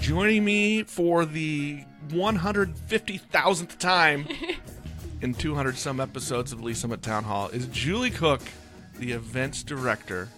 Joining me for the 150,000th time in 200-some episodes of Lee Summit Town Hall is Julie Cook, the events director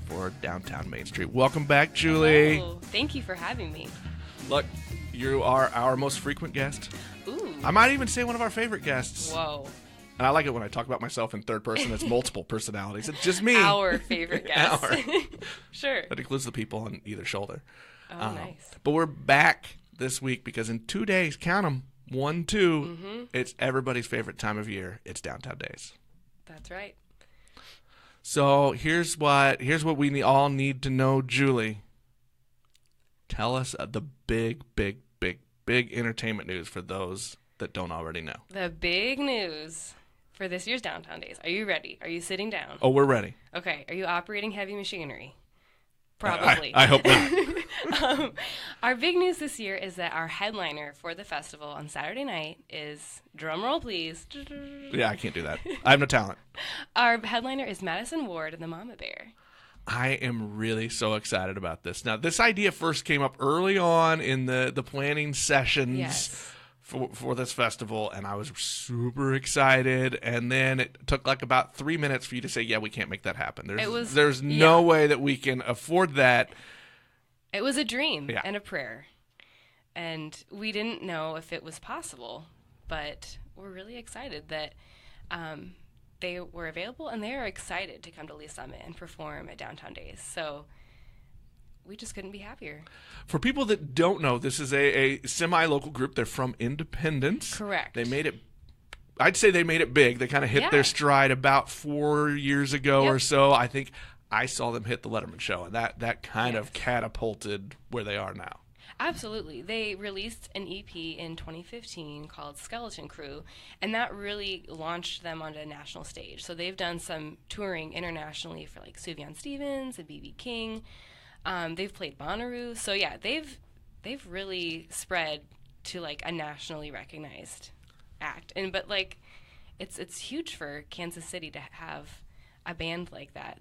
for Downtown Main Street. Welcome back, Julie. Hello. Thank you for having me. Look, you are our most frequent guest. Ooh. I might even say one of our favorite guests. Whoa. And I like it when I talk about myself in third person. It's multiple personalities. It's just me. Our favorite guest. Sure. That includes the people on either shoulder. Oh, nice. But we're back this week because in 2 days, count them, 1, 2, it's everybody's favorite time of year. It's Downtown Days. That's right. So here's what we all need to know, Julie. Tell us the big entertainment news for those that don't already know. The big news for this year's Downtown Days. Are you ready? Are you sitting down? Oh, we're ready. Okay. Are you operating heavy machinery? Probably. I hope not. Our big news this year is that our headliner for the festival on Saturday night is, drumroll please. Yeah, I can't do that. I have no talent. Our headliner is Madison Ward and the Mama Bear. I am really so excited about this. Now, this idea first came up early on in the planning sessions. Yes. For this festival, and I was super excited, and then it took like about 3 minutes for you to say, yeah, we can't make that happen. There's no way that we can afford that. It was a dream and a prayer, and we didn't know if it was possible, but we're really excited that they were available, and they are excited to come to Lee Summit and perform at Downtown Days, so we just couldn't be happier. For people that don't know, this is a semi-local group. They're from Independence. Correct. I'd say they made it big. They kind of hit their stride about 4 years ago or so. I think I saw them hit the Letterman show, and that kind of catapulted where they are now. Absolutely. They released an EP in 2015 called Skeleton Crew, and that really launched them onto a national stage. So they've done some touring internationally for like Sufjan Stevens and B.B. King. They've played Bonnaroo, so yeah, they've really spread to like a nationally recognized act, but like it's huge for Kansas City to have a band like that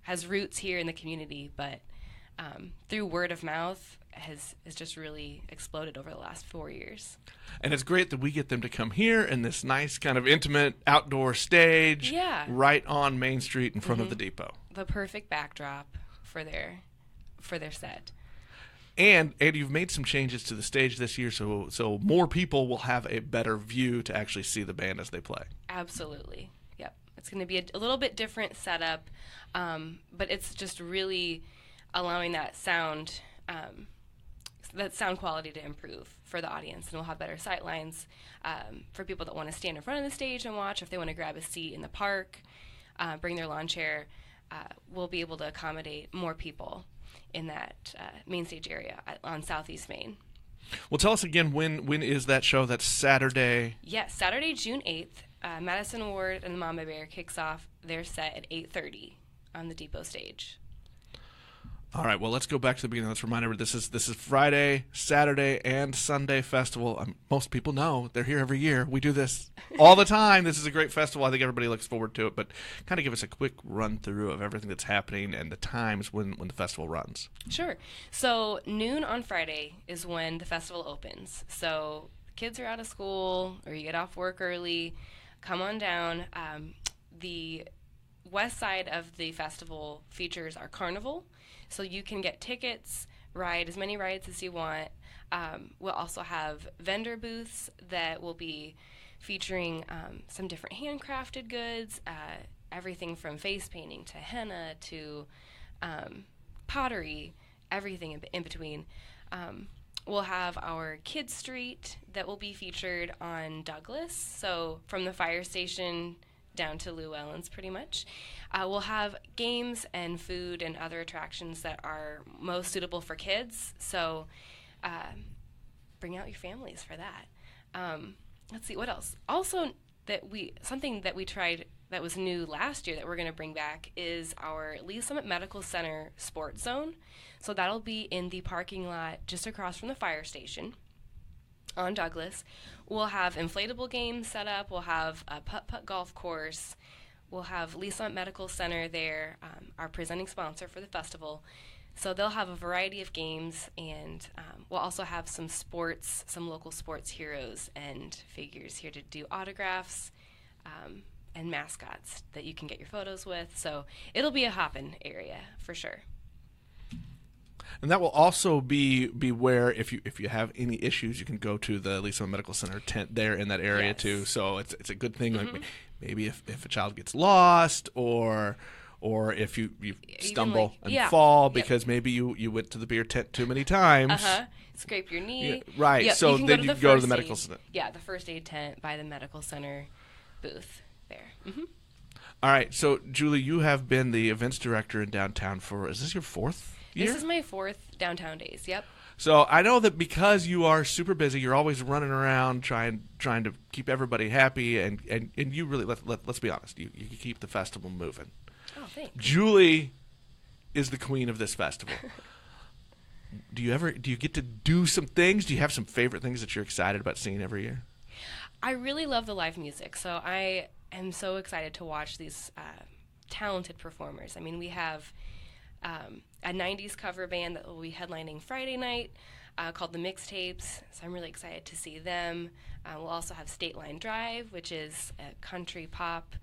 has roots here in the community, but through word of mouth has just really exploded over the last 4 years. And it's great that we get them to come here in this nice kind of intimate outdoor stage, right on Main Street in front of the depot. The perfect backdrop for their set. And you've made some changes to the stage this year, so more people will have a better view to actually see the band as they play. Absolutely. Yep. It's going to be a little bit different setup, but it's just really allowing that sound quality to improve for the audience, and we'll have better sight lines for people that want to stand in front of the stage and watch. If they want to grab a seat in the park, bring their lawn chair, we'll be able to accommodate more people in that main stage area on Southeast Main. Well, tell us again, when is that show? That's Saturday? Yes, Saturday, June 8th. Madison Ward and the Mama Bear kicks off their set at 8:30 on the depot stage. All right, well, let's go back to the beginning. Let's remind everyone, this is Friday, Saturday, and Sunday festival. Most people know. They're here every year. We do this all the time. This is a great festival. I think everybody looks forward to it. But kind of give us a quick run-through of everything that's happening and the times when the festival runs. Sure. So noon on Friday is when the festival opens. So kids are out of school or you get off work early, come on down. The west side of the festival features our carnival. So you can get tickets, ride as many rides as you want. We'll also have vendor booths that will be featuring some different handcrafted goods, everything from face painting to henna to pottery, everything in between. We'll have our Kids Street that will be featured on Douglas, so from the fire station down to Llewellyn's pretty much. We'll have games and food and other attractions that are most suitable for kids, so bring out your families for that. Let's see, what else? Also, something that we tried that was new last year that we're going to bring back is our Lee Summit Medical Center Sports Zone. So that'll be in the parking lot just across from the fire station on Douglas. We'll have inflatable games set up. We'll have a putt-putt golf course. We'll have Lee Summit Medical Center there, our presenting sponsor for the festival, So they'll have a variety of games, and we'll also have some local sports heroes and figures here to do autographs and mascots that you can get your photos with. So it'll be a hopping area for sure. And that will also be where if you have any issues, you can go to the Lisa Medical Center tent there in that area too. So it's a good thing. Like maybe if a child gets lost or if you stumble and fall because maybe you went to the beer tent too many times. Scrape your knee. Yeah, right. Yep. So then you go to the medical center. Yeah, the first aid tent by the medical center booth there. All right. So Julie, you have been the events director in downtown is this your 4th year? This is my 4th downtown days. Yep. So I know that because you are super busy, you're always running around trying to keep everybody happy, and you really let's be honest, you keep the festival moving. Oh, thanks. Julie is the queen of this festival. Do you get to do some things? Do you have some favorite things that you're excited about seeing every year? I really love the live music, so I am so excited to watch these talented performers. I mean, we have a 90s cover band that will be headlining Friday night called The Mixtapes, so I'm really excited to see them. We'll also have State Line Drive, which is a country pop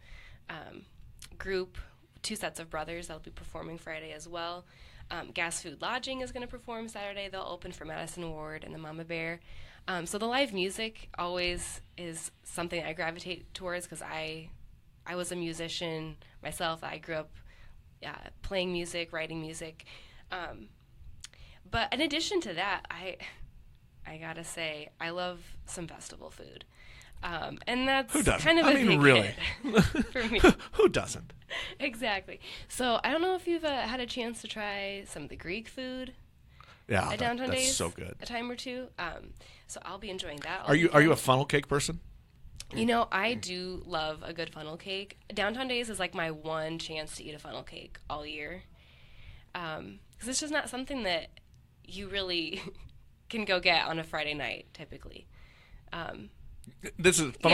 group, 2 sets of brothers that'll be performing Friday as well. Gas Food Lodging is going to perform Saturday. They'll open for Madison Ward and the Mama Bear. So the live music always is something I gravitate towards because I was a musician myself. I grew up playing music, writing music. But in addition to that, I gotta say, I love some festival food. And that's kind of a big hit for me. Who doesn't? Exactly. So I don't know if you've had a chance to try some of the Greek food. Yeah, at Downtown that's Days, so good. A time or two. So I'll be enjoying that. Are you a funnel cake person? You know, I do love a good funnel cake. Downtown Days is like my one chance to eat a funnel cake all year. Because it's just not something that you really can go get on a Friday night, typically. Funnel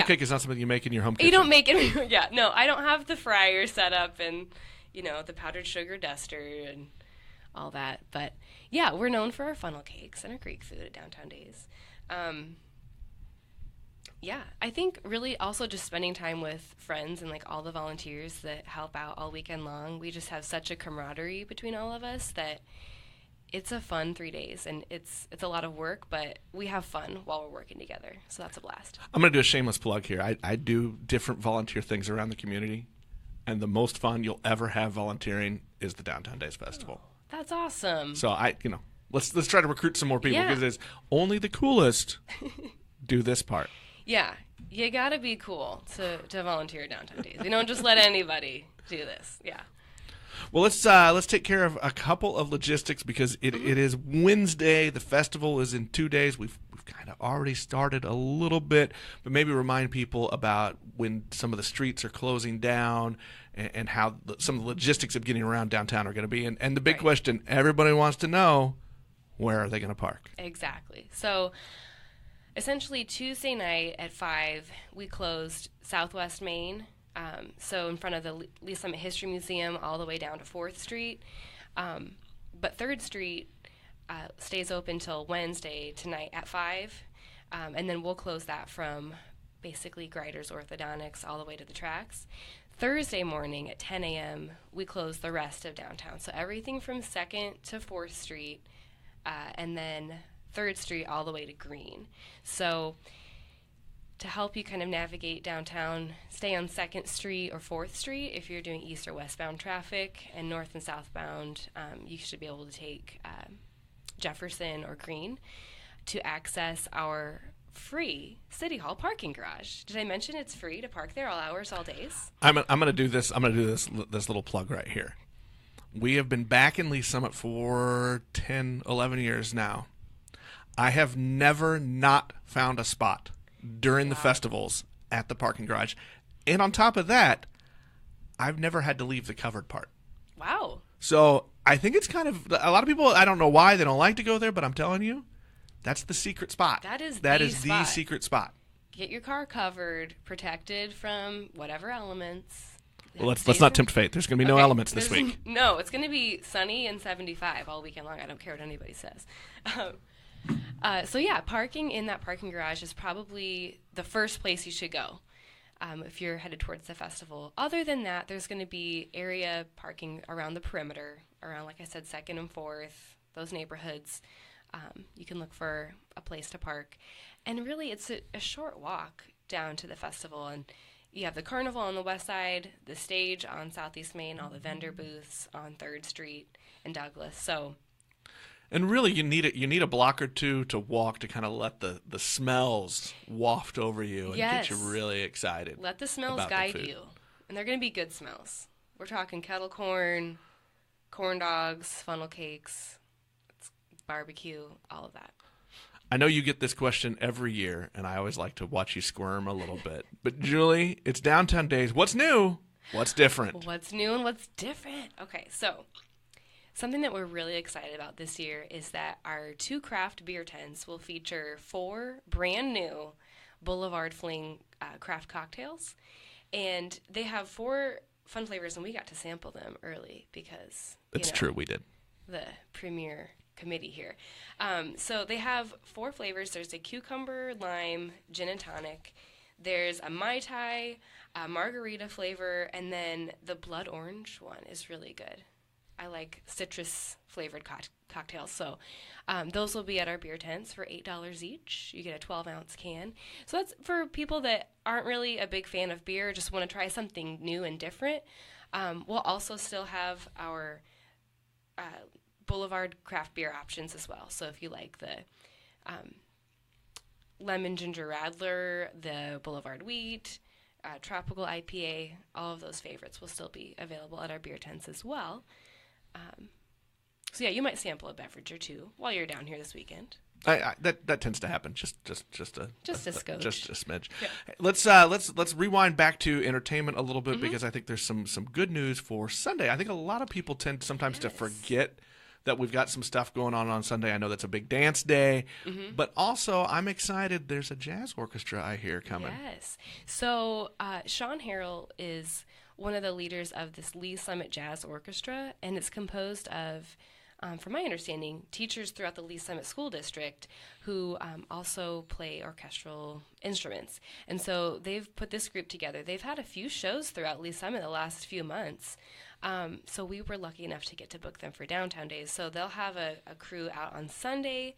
cake is not something you make in your home kitchen. You don't make it. Yeah, no, I don't have the fryer set up and, the powdered sugar duster and all that. But, yeah, we're known for our funnel cakes and our Greek food at Downtown Days. Yeah, I think really also just spending time with friends and like all the volunteers that help out all weekend long. We just have such a camaraderie between all of us that it's a fun 3 days, and it's a lot of work, but we have fun while we're working together, so that's a blast. I'm going to do a shameless plug here. I do different volunteer things around the community, and the most fun you'll ever have volunteering is the Downtown Days Festival. Oh, that's awesome. So let's try to recruit some more people because it's only the coolest do this part. Yeah, you gotta be cool to volunteer at Downtown Days. You don't just let anybody do this. Yeah. Well, let's take care of a couple of logistics because it is Wednesday. The festival is in 2 days. We've kind of already started a little bit, but maybe remind people about when some of the streets are closing down and how some of the logistics of getting around downtown are going to be. And the big question everybody wants to know, where are they going to park? Exactly. So essentially Tuesday night at 5, we closed Southwest Main. So in front of the Lee Summit History Museum all the way down to 4th Street. But 3rd Street stays open till Wednesday tonight at 5. And then we'll close that from basically Greider's Orthodontics all the way to the tracks. Thursday morning at 10 a.m., we close the rest of downtown. So everything from 2nd to 4th Street, and then 3rd Street all the way to Green. So to help you kind of navigate downtown, stay on 2nd Street or 4th Street if you're doing east or westbound traffic, and north and southbound, you should be able to take Jefferson or Green to access our free City Hall parking garage. Did I mention it's free to park there all hours, all days? I'm gonna do this. I'm gonna do this little plug right here. We have been back in Lee Summit for 10, 11 years now. I have never not found a spot during the festivals at the parking garage. And on top of that, I've never had to leave the covered part. Wow. So I think it's kind of, a lot of people, I don't know why they don't like to go there, but I'm telling you, that's the secret spot. That is the secret spot. Get your car covered, protected from whatever elements. Well, let's not tempt fate. There's going to be no elements this week. No, it's going to be sunny and 75 all weekend long. I don't care what anybody says. So yeah, parking in that parking garage is probably the first place you should go if you're headed towards the festival. Other than that, there's going to be area parking around the perimeter, around, like I said, 2nd and 4th, those neighborhoods. You can look for a place to park. And really, it's a short walk down to the festival. And you have the carnival on the west side, the stage on Southeast Main, all the vendor booths on 3rd Street and Douglas. So, and really, you need a block or two to walk to kind of let the smells waft over you and get you really excited. Let the smells guide you. And they're going to be good smells. We're talking kettle corn, corn dogs, funnel cakes, barbecue, all of that. I know you get this question every year, and I always like to watch you squirm a little bit. But, Julie, it's Downtown Days. What's new? What's different? What's new and what's different? Okay, so something that we're really excited about this year is that our 2 craft beer tents will feature 4 brand new Boulevard Fling craft cocktails. And they have 4 fun flavors, and we got to sample them early because, It's true, we did. The premier committee here. So they have 4 flavors. There's a cucumber, lime, gin and tonic. There's a Mai Tai, a margarita flavor, and then the blood orange one is really good. I like citrus flavored cocktails. So those will be at our beer tents for $8 each. You get a 12-ounce can. So that's for people that aren't really a big fan of beer, just want to try something new and different. We'll also still have our Boulevard craft beer options as well. So if you like the lemon ginger radler, the Boulevard wheat, tropical IPA, all of those favorites will still be available at our beer tents as well. So yeah, you might sample a beverage or two while you're down here this weekend. That tends to happen. Just a smidge. Yeah. Hey, let's rewind back to entertainment a little bit because I think there's some good news for Sunday. I think a lot of people tend sometimes to forget that we've got some stuff going on Sunday. I know that's a big dance day, but also I'm excited. There's a jazz orchestra I hear coming. Yes. So Sean Harrell is one of the leaders of this Lee Summit Jazz Orchestra, and it's composed of, from my understanding, teachers throughout the Lee Summit School District who also play orchestral instruments. And so they've put this group together. They've had a few shows throughout Lee Summit the last few months. So we were lucky enough to get to book them for Downtown Days. So they'll have a crew out on Sunday.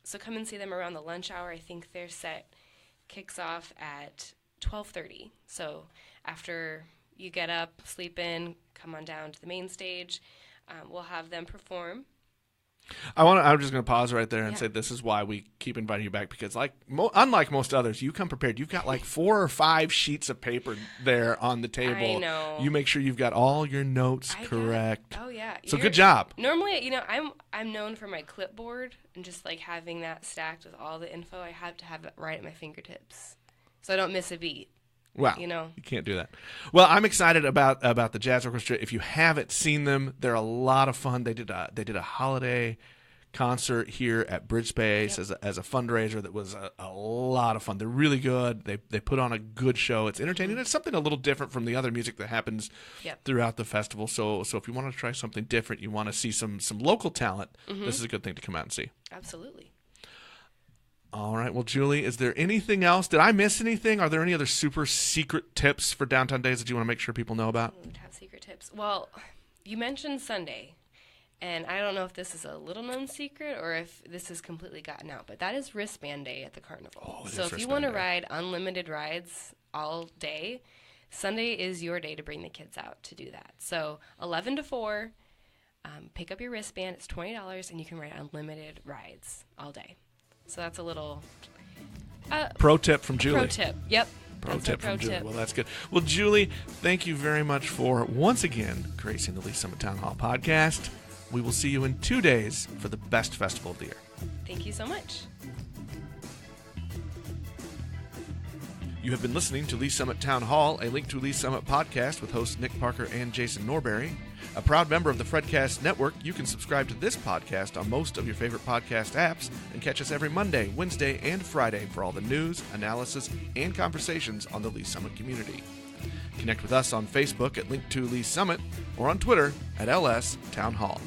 So come and see them around the lunch hour. I think their set kicks off at 12:30. So after you get up, sleep in, come on down to the main stage. We'll have them perform. I'm just going to pause right there and say this is why we keep inviting you back because, unlike most others, you come prepared. You've got like 4 or 5 sheets of paper there on the table. I know. You make sure you've got all your notes correct. Oh yeah. So good job. Normally, I'm known for my clipboard and just like having that stacked with all the info. I have to have it right at my fingertips, so I don't miss a beat. Wow, you can't do that. Well, I'm excited about the Jazz Orchestra. If you haven't seen them, they're a lot of fun. They did a holiday concert here at Bridge Space as a fundraiser that was a lot of fun. They're really good. They put on a good show. It's entertaining. It's something a little different from the other music that happens throughout the festival. So if you want to try something different, you want to see some local talent, this is a good thing to come out and see. Absolutely. All right. Well, Julie, is there anything else? Did I miss anything? Are there any other super secret tips for Downtown Days that you want to make sure people know about? Top secret tips. Well, you mentioned Sunday, and I don't know if this is a little-known secret or if this is completely gotten out, but that is wristband day at the carnival. So if you want to ride unlimited rides all day, Sunday is your day to bring the kids out to do that. So 11 to 4, pick up your wristband. It's $20, and you can ride unlimited rides all day. So that's a little pro tip from Julie. Pro tip, yep. Pro tip from Julie. Well, that's good. Well, Julie, thank you very much for once again gracing the Lee Summit Town Hall podcast. We will see you in 2 days for the best festival of the year. Thank you so much. You have been listening to Lee Summit Town Hall, a Link to Lee Summit podcast with hosts Nick Parker and Jason Norberry. A proud member of the Fredcast Network, you can subscribe to this podcast on most of your favorite podcast apps and catch us every Monday, Wednesday, and Friday for all the news, analysis, and conversations on the Lee Summit community. Connect with us on Facebook at Link to Lee Summit or on Twitter at LS Town Hall.